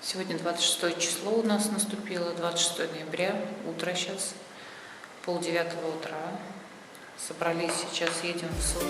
Сегодня 26 число у нас наступило, 26 ноября, утро сейчас, 8:30 утра. Собрались, сейчас едем в суд.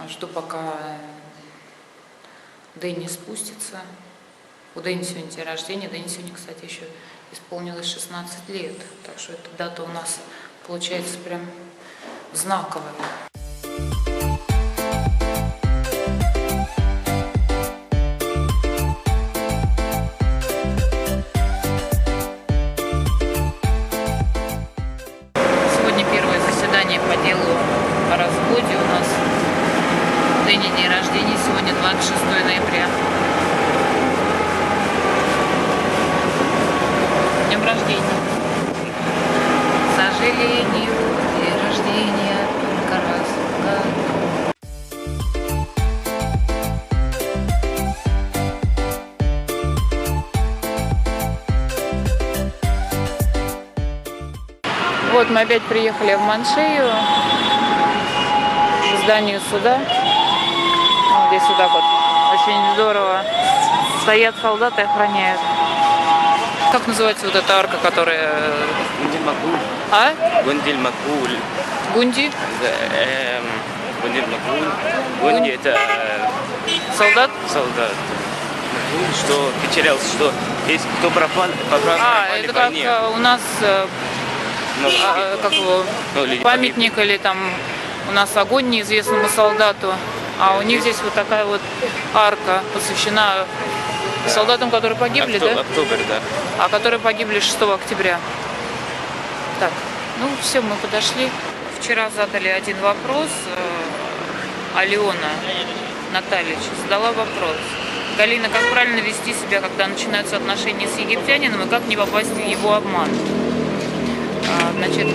Жду, пока Дэнни спустится. У Дэнни сегодня день рождения. Дэнни сегодня, кстати, еще исполнилось 16 лет. Так что эта дата у нас получается прям знаковая. Сегодня первое заседание по делу о разводе у нас. Дэнни день рождения, сегодня 26 ноября. Днем рождения. К сожалению, день рождения только раз в году. Вот мы опять приехали в Маншею, к зданию суда. Здесь вот так вот очень здорово стоят солдаты, охраняют. Как называется вот эта арка, которая... Гунди-Макуль. А? Гунди-Макуль. Гунди? Гунди-Макуль. Гунди это Солдат? солдат. Макуль, что потерялся, что если кто пропал, пропали это в войне. как у нас как его, люди памятник или там у нас огонь неизвестному солдату. А у них здесь вот такая вот арка посвящена солдатам, которые погибли, да? Октябрь, да. А которые погибли 6 октября. Так, ну все, мы подошли. Вчера задали один вопрос. Алена Натальевич задала вопрос. Галина, как правильно вести себя, когда начинаются отношения с египтянином, и как не попасть в его обман? Значит,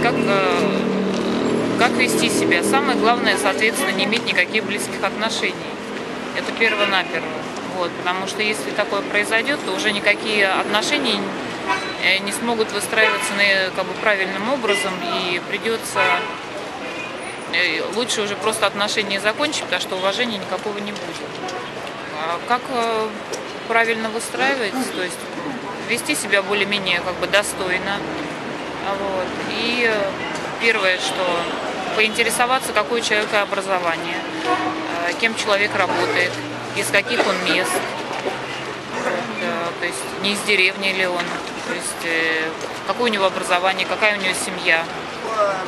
как вести себя? Самое главное, соответственно, не иметь никаких близких отношений. Это перво-наперво. Вот, потому что если такое произойдет, то уже никакие отношения не смогут выстраиваться как бы правильным образом, и придется лучше уже просто отношения закончить, потому что уважения никакого не будет. Как правильно выстраивать? То есть вести себя более-менее как бы достойно. Вот. И первое, что поинтересоваться, какое у человека образование, кем человек работает, из каких он мест, то есть не из деревни ли он, то есть какое у него образование, какая у него семья.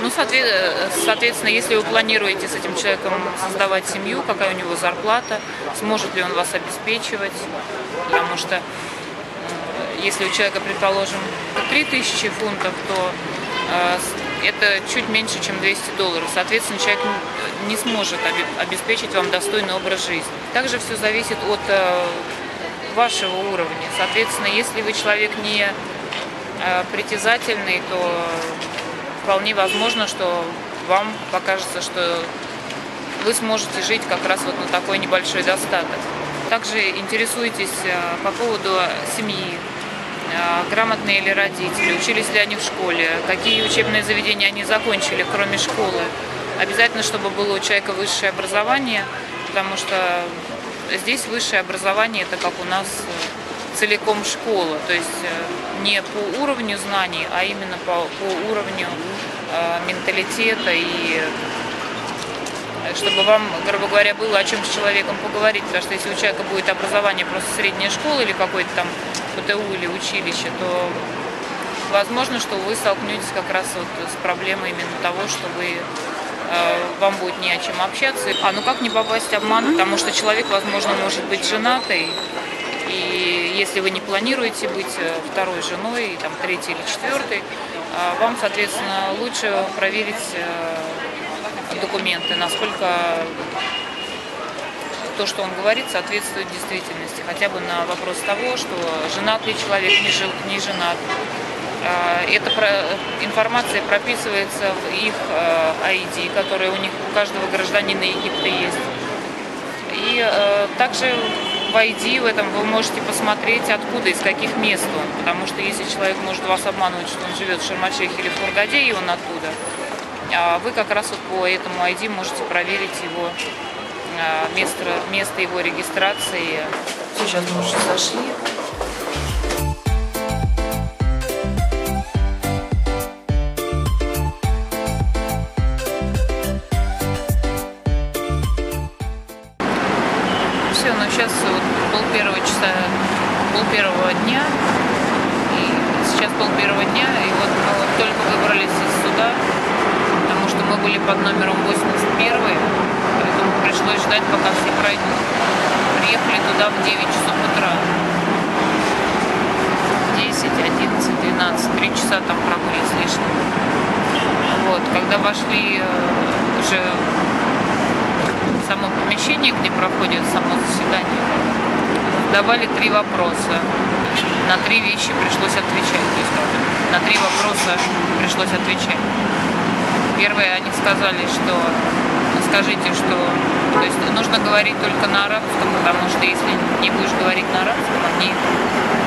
Ну, соответственно, если вы планируете с этим человеком создавать семью, какая у него зарплата, сможет ли он вас обеспечивать, потому что если у человека, предположим, 3000 фунтов, то это чуть меньше, чем $200. Соответственно, человек не сможет обеспечить вам достойный образ жизни. Также все зависит от вашего уровня. Соответственно, если вы человек не притязательный, то вполне возможно, что вам покажется, что вы сможете жить как раз вот на такой небольшой достаток. Также интересуйтесь по поводу семьи. Грамотные ли родители, учились ли они в школе, какие учебные заведения они закончили, кроме школы. Обязательно, чтобы было у человека высшее образование, потому что здесь высшее образование – это как у нас целиком школа, то есть не по уровню знаний, а именно по уровню менталитета, и чтобы вам, грубо говоря, было о чем с человеком поговорить, потому что если у человека будет образование просто средняя школа или какой-то там ПТУ или училище, то возможно, что вы столкнетесь как раз вот с проблемой именно того, что вам будет не о чем общаться. Ну как не попасть в обман? Потому что человек, возможно, может быть женатый, и если вы не планируете быть второй женой, там, третьей или четвертой, вам, соответственно, лучше проверить документы, насколько то, что он говорит, соответствует действительности. Хотя бы на вопрос того, что женат ли человек, не женат. Эта информация прописывается в их ID, которая у каждого гражданина Египта есть. И также в ID в этом вы можете посмотреть, откуда, из каких мест он. Потому что если человек может вас обманывать, что он живет в Шарм-эль-Шейхе или в Хургаде, и он оттуда, а вы как раз вот по этому ID можете проверить его место его регистрации. Сейчас мы уже зашли. Все, но сейчас вот пол первого дня, и сейчас пол-первого дня, и вот мы вот только выбрались из суда, потому что мы были под номером 81, поэтому пришлось ждать, пока все пройдут. Приехали туда в 9 часов утра. 10, 11, 12, 3 часа там пробыли с лишним. Вот, когда вошли уже в само помещение, где проходит само заседание, давали 3 вопроса. На 3 вещи пришлось отвечать. То есть на 3 вопроса пришлось отвечать. Первое, они сказали, что скажите, что то есть нужно говорить только на арабском, потому что если не будешь говорить на арабском, и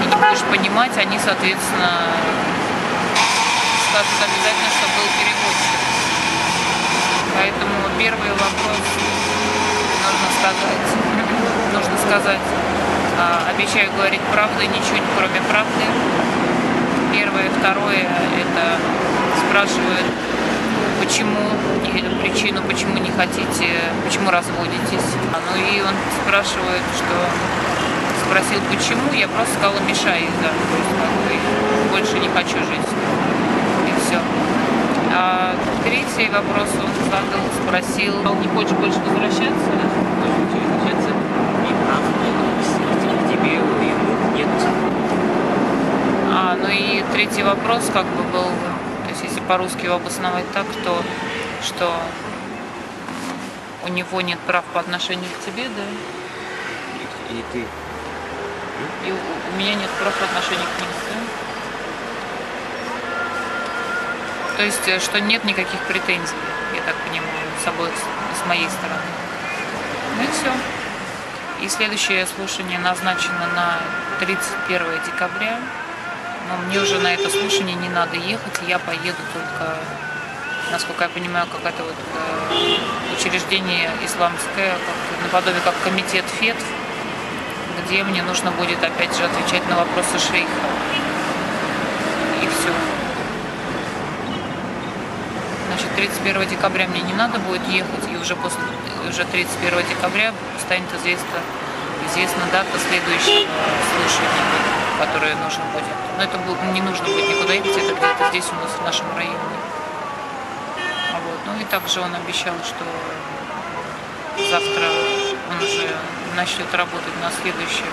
не будешь понимать, они, соответственно, скажут обязательно, что был переводчик. Поэтому первый вопрос нужно сказать, обещаю говорить правду и ничего кроме правды. Первое. Второе, это спрашивают, почему, или причину, почему не хотите, почему разводитесь. Ну и он спрашивает, спросил, почему, я просто сказала, мешает, да, то есть как бы больше не хочу жить. И все. А третий вопрос он задал, спросил, не хочешь больше возвращаться? Ну и третий вопрос как бы был, то есть если по-русски его обосновать так, то что у него нет прав по отношению к тебе, да? И ты. И у меня нет прав по отношению к ним, да? То есть, что нет никаких претензий, я так понимаю, с моей стороны. Ну и все. И следующее слушание назначено на 31 декабря. Но мне уже на это слушание не надо ехать, я поеду только, насколько я понимаю, какое-то вот учреждение исламское, наподобие как комитет ФЕТ, где мне нужно будет опять же отвечать на вопросы шейха. И все. Значит, 31 декабря мне не надо будет ехать, и уже 31 декабря станет известна дата следующего слушания, которое нужно будет. Но это не нужно будет никуда ехать, это где-то здесь у нас, в нашем районе. Вот. Ну и также он обещал, что завтра он уже начнет работать на следующем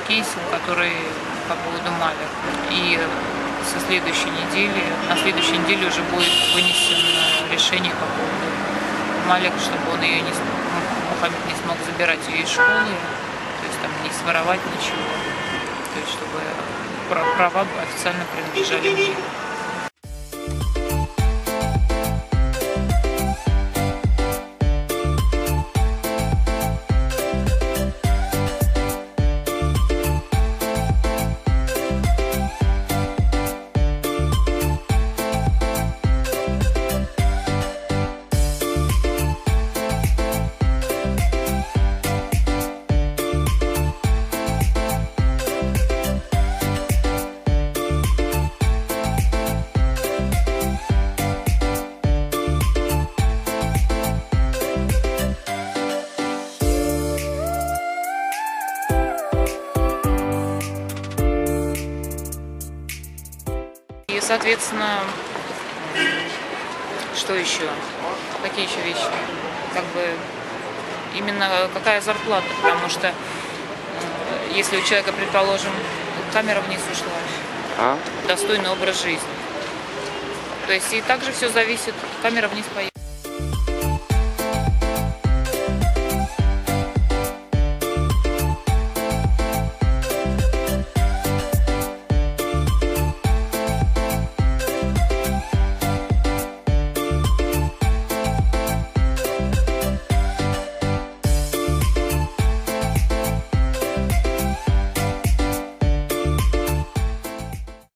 кейсе, который по поводу Малик. И на следующей неделе уже будет вынесено решение по поводу Малик, чтобы он ее Мухаммед не смог забирать ее из школы, то есть там не своровать ничего, то есть чтобы права официально принадлежали мне. И, соответственно, что еще? Какие еще вещи? Как бы именно какая зарплата? Потому что если у человека, предположим, камера вниз ушла, достойный образ жизни. То есть и также все зависит, камера вниз поехала.